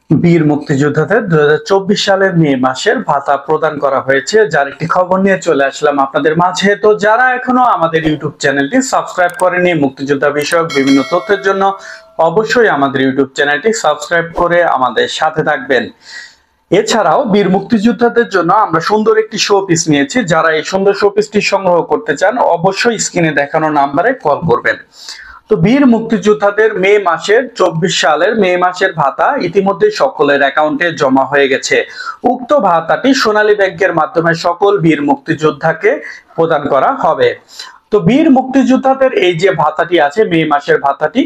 বীর মুক্তিযোদ্ধাদের 2024 সালের মে মাসের ভাতা প্রদান করা হয়েছে, যার একটি খবর নিয়ে চলে আসলাম আপনাদের মাঝে। তো যারা এখনো আমাদের ইউটিউব চ্যানেলটি সাবস্ক্রাইব করেনি মুক্তিযোদ্ধা বিষয়ক বিভিন্ন তথ্যের জন্য, অবশ্যই আমাদের ইউটিউব চ্যানেলটি সাবস্ক্রাইব করে আমাদের সাথে থাকবেন। এছাড়াও বীর মুক্তিযোদ্ধাদের জন্য আমরা সুন্দর একটি শো পিস নিয়েছি। যারা এই সুন্দর শো পিসটি সংগ্রহ করতে চান, অবশ্যই স্ক্রিনে দেখানো নাম্বারে কল করবেন। তো বীর মুক্তিযোদ্ধাদের মে মাসের 24 সালের মে মাসের ভাতা ইতিমধ্যে সকলের অ্যাকাউন্টে জমা হয়ে গেছে। উক্ত ভাতাটি সোনালী ব্যাংকের মাধ্যমে সকল বীর মুক্তিযোদ্ধাকে প্রদান করা হবে। তো বীর মুক্তিযোদ্ধাদের এই যে ভাতাটি আছে, মে মাসের ভাতাটি,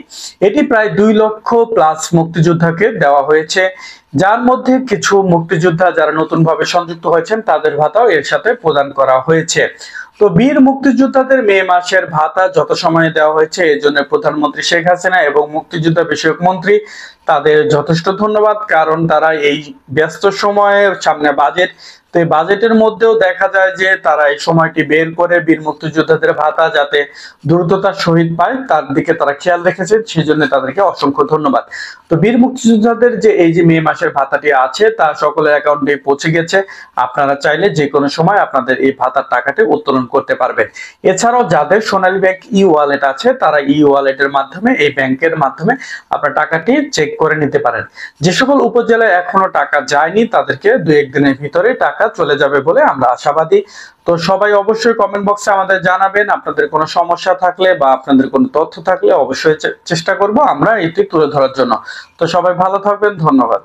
এটি প্রায় 2 লক্ষ প্লাস মুক্তিযোদ্ধাকে দেওয়া হয়েছে, যার মধ্যে কিছু মুক্তিযোদ্ধা যারা নতুন ভাবে সংযুক্ত হয়েছেন তাদের ভাতাও এর সাথে প্রদান করা হয়েছে। তো বীর মুক্তিযোদ্ধাদের মে মাসের ভাতা যত সময়ে দেওয়া হয়েছে, এর জন্য প্রধানমন্ত্রী শেখ হাসিনা এবং মুক্তিযোদ্ধা বিষয়ক মন্ত্রী তাদের যথেষ্ট ধন্যবাদ, কারণ তারা এই ব্যস্ত সময়ে সামনে বাজেট, তো এই বাজেটের মধ্যেও দেখা যায় যে তারা এই সময়টি বের করে বীর মুক্তিযোদ্ধাদের ভাতা যাতে দ্রুততার সহিত পায় তার দিকে তারা খেয়াল রেখেছেন, সেই জন্য তাদেরকে অসংখ্য ধন্যবাদ। তো বীর মুক্তিযোদ্ধাদের যে এই যে মে মাসের ভাতাটি আছে তা সকলের অ্যাকাউন্টে পৌঁছে গেছে। আপনারা চাইলে যে কোনো সময় আপনাদের এই ভাতার টাকাটি উত্তোলন করতে পারবেন। এছাড়াও যাদের সোনালী ব্যাংক ই ওয়ালেট আছে, তারা ই ওয়ালেটের মাধ্যমে, এই ব্যাংকের মাধ্যমে আপনার টাকাটি চেক করে নিতে পারেন। যে সকল উপজেলায় এখনো টাকা যায়নি তাদেরকে 2-1 দিনের ভিতরে টাকা চলে যাবে বলে আমরা আশাবাদী। তো সবাই অবশ্যই কমেন্ট বক্সে আমাদের জানাবেন আপনাদের কোনো সমস্যা থাকলে বা আপনাদের কোনো তথ্য থাকলে, অবশ্যই চেষ্টা করব আমরা এটি তুলে ধরার জন্য। তো সবাই ভালো থাকবেন, ধন্যবাদ।